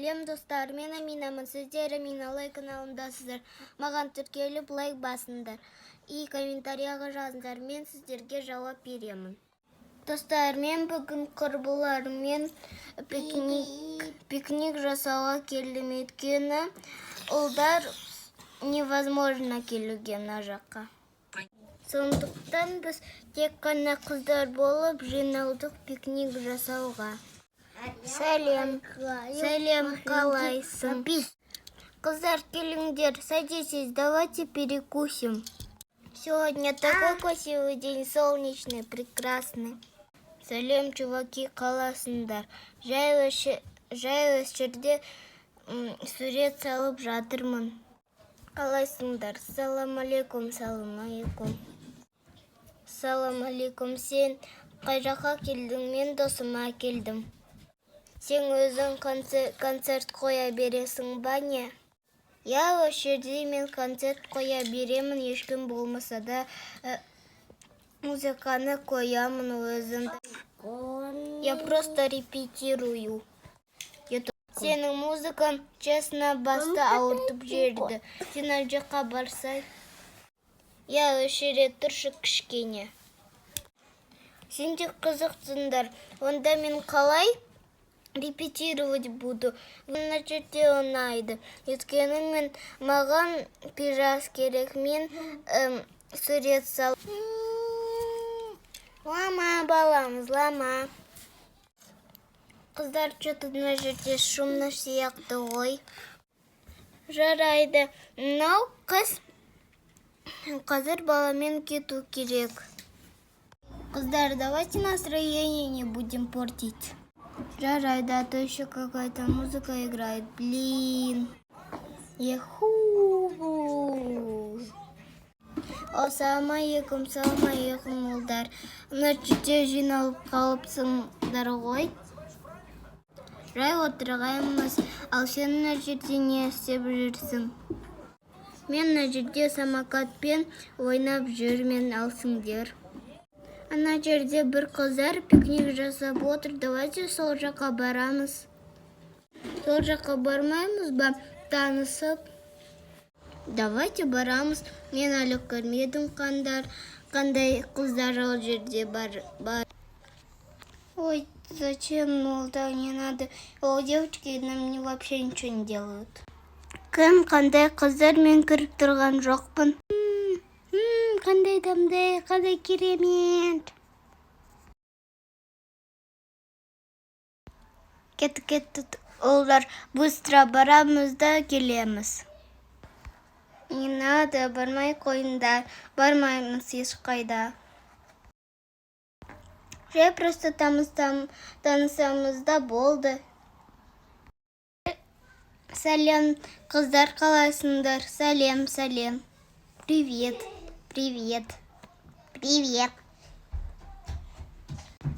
Сәлем достар, мен Аминамын, сіздер Аминалай каналындасыздар. Маған тіркеліп лайк басыңдар. И комментарияға жазыңдар, мен сіздерге жауап беремін. Достар, мен бүгін құрбыларыммен пикник жасауға келдім, өйткені олдар невозможно келуге мына жаққа. Сондықтан біз тек қана қыздар болып жиналдық пикник жасауға. Сәлем, қалайсың? Қыздар, келіңдер, садитесь, давайте перекусим. Сегодня такой красивый день, солнечный, прекрасный. Сәлем, чуваки, қаласыңдар. Жай жерде сурет салып жатырмын. Қалайсыңдар? Салам алейкум, Салам алейкум, сен қай жаққа келдің? Мен досыма келдім. Сен өзің концерт қоя бересің ба не? Я жерде мен концерт қоя беремін, ешкім болмаса да музыканы қоямын өзім. Я просто репетирую. Сенің музыкаң честно басты ауыртып жерді. Сен ал жаққа барсай. Я өшіре тұршы кішкене. Сен де қызықтыңдар. Онда мен қалай репетировать буду. Мына жерде ұнайды. Өйткені мен маған пижас керек. Мен сурет сал. Лама, баламыз, лама. Қыздар, что-то мына жерде шумно сияқты ғой. Жарайды. Мынау қыз қазір баламен кету керек. Қыздар, давайте настроение не будем портить. Жарайды, а то еще какая-то музыка играет. Блин. Еху. Салам алейкум, ұлдар. Мына жерде жиналып қалыпсыңдар ғой. Жай отырғаймыз, ал сен мына жерде не істеп жүрсің? Мен мына жерде самокатпен ойнап жүрмін, алсыңдар. Ана жерде бір қыздар пикник жасап отыр. Давайте сол жаққа барамыз. Сол жаққа бармаймыз ба? Танысып. Давайте барамыз. Мен әлі көрмедім қандай қыздар ол жерде бар. Ой, зачем? Ну, да, не надо. О, девочки нам вообще ничего не делают. Кім қандай қыздар, мен көріп тұрған жоқпын. Қандай дамдай, қандай керемет. Кетті, олар быстро барамыз да келеміз. Не надо, бармай қойыңдар, бармаймыз ешқайда. Жай просто танысамыз да болды. Сәлем, қыздар, қалайсыңдар? Сәлем. Привет.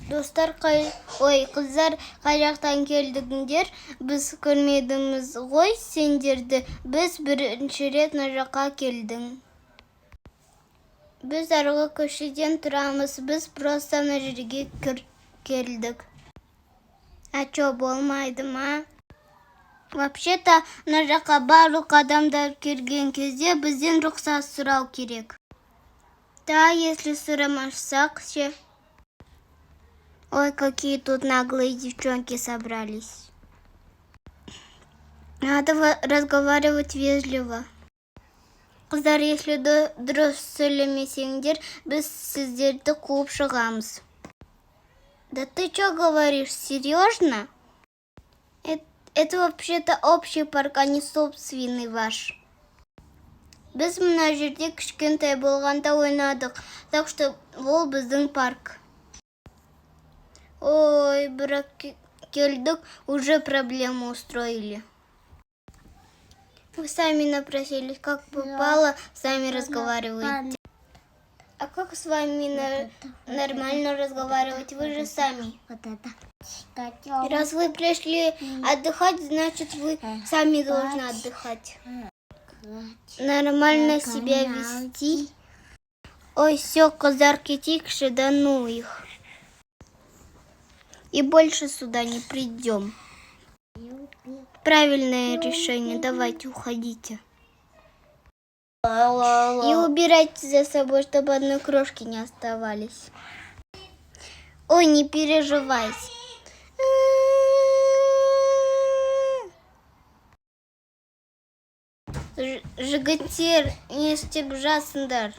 Достар, қыздар, қай жақтан келдіңдер? Біз көрмедіміз ғой сендерді. Біз бірінші рет мына жаққа келдің. Біз арғы көшеден тұрамыз. Біз просто мына жерге келдік. А чо, болмайды ма? Вообще-то, мына жаққа барлық адамдар келген кезде бізден рұқсат сұрау керек. Да, если сұрамасақ ше. Ой, какие тут наглые девчонки собрались. Надо разговаривать вежливо. Қыздар, если дұрыс сөйлемесеңдер, біз сіздерді қуып шығамыз. Да ты что говоришь, серьезно? Это вообще-то общий парк, а не собственный ваш. Біз мына жерде кішкентай болғанда ойнадық, так что ол біздің парк. Ой, бірақ келдік, уже проблему устроили. Вы сами напросились, как попало, сами разговариваете. А как с вами нормально разговаривать? Вы же сами. Раз вы пришли отдыхать, значит вы сами должны отдыхать. Нормально себя вести. Ой, все, қыздар, кетейікші, да ну их. И больше сюда не придем. правильное решение. Давайте, уходите. И убирайте за собой, чтобы одной крошки не оставались. Ой, не переживайте. Жігіттер, не істеп жатсыңдар.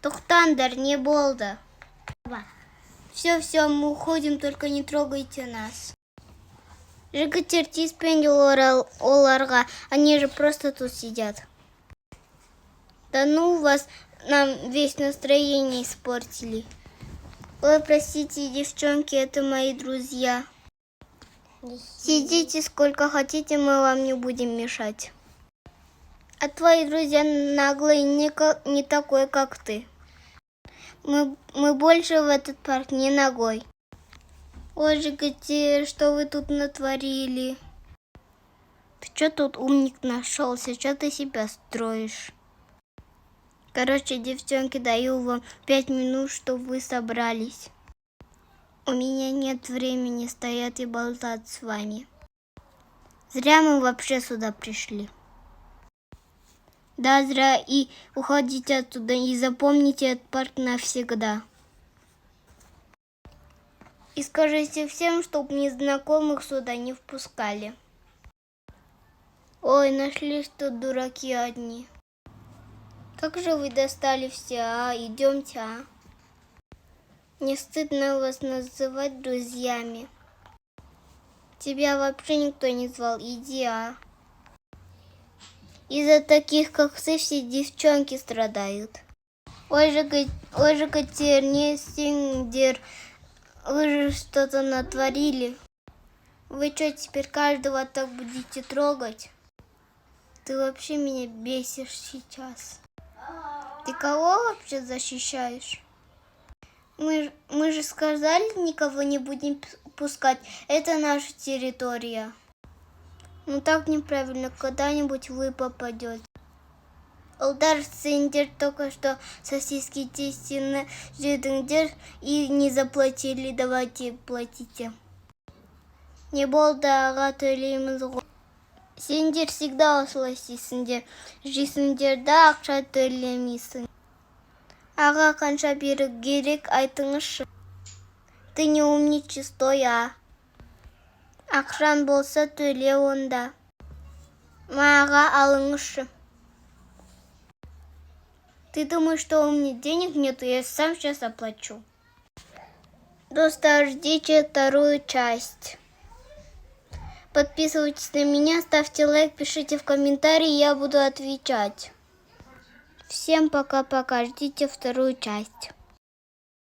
Тоқтаңдар, не болды. Все, мы уходим, только не трогайте нас. Жігіттер, тиіспеңдер оларға, они же просто тут сидят. Да ну вас, нам весь настроение испортили. Ой, простите, девчонки, это мои друзья. Сидите сколько хотите, мы вам не будем мешать. А твои друзья наглые, не такой, как ты. Мы больше в этот парк не ногой. Ой, Жигитер, что вы тут натворили? Ты что тут умник нашелся? Что ты себя строишь? Короче, девчонки, даю вам 5 минут, чтобы вы собрались. У меня нет времени стоять и болтать с вами. Зря мы вообще сюда пришли. Да, зря, и уходите оттуда, и запомните этот парк навсегда. И скажите всем, чтоб незнакомых сюда не впускали. Ой, нашлись тут дураки одни. Как же вы достали все, а? Идемте, а? Не стыдно вас называть друзьями. Тебя вообще никто не звал, иди, а? Из-за таких, как ты, все девчонки страдают. Ой, Жигитер, не Синдер, вы же что-то натворили. Вы что, теперь каждого так будете трогать? Ты вообще меня бесишь сейчас. Ты кого вообще защищаешь? Мы же сказали, никого не будем пускать. Это наша территория. Ну так неправильно, когда-нибудь вы попадете. Олдар Синдер только что сосиски тестины жидыңдер и не заплатили, давайте платите. Не болды, аға төлейміз ғой. Сендер всегда осылай істейсіңдер. Жейсіңдерді ақша төлемейсің. Аға қанша беру керек айтыңызшы. Ты не умничай, стой, а. Ақшан болса төле онда. Аға алыңызшы. Ты думаешь, что у меня денег нету, я сам сейчас оплачу. Достар, ждите вторую часть. Подписывайтесь на меня, ставьте лайк, пишите в комментарии, я буду отвечать. Всем пока-пока, ждите вторую часть.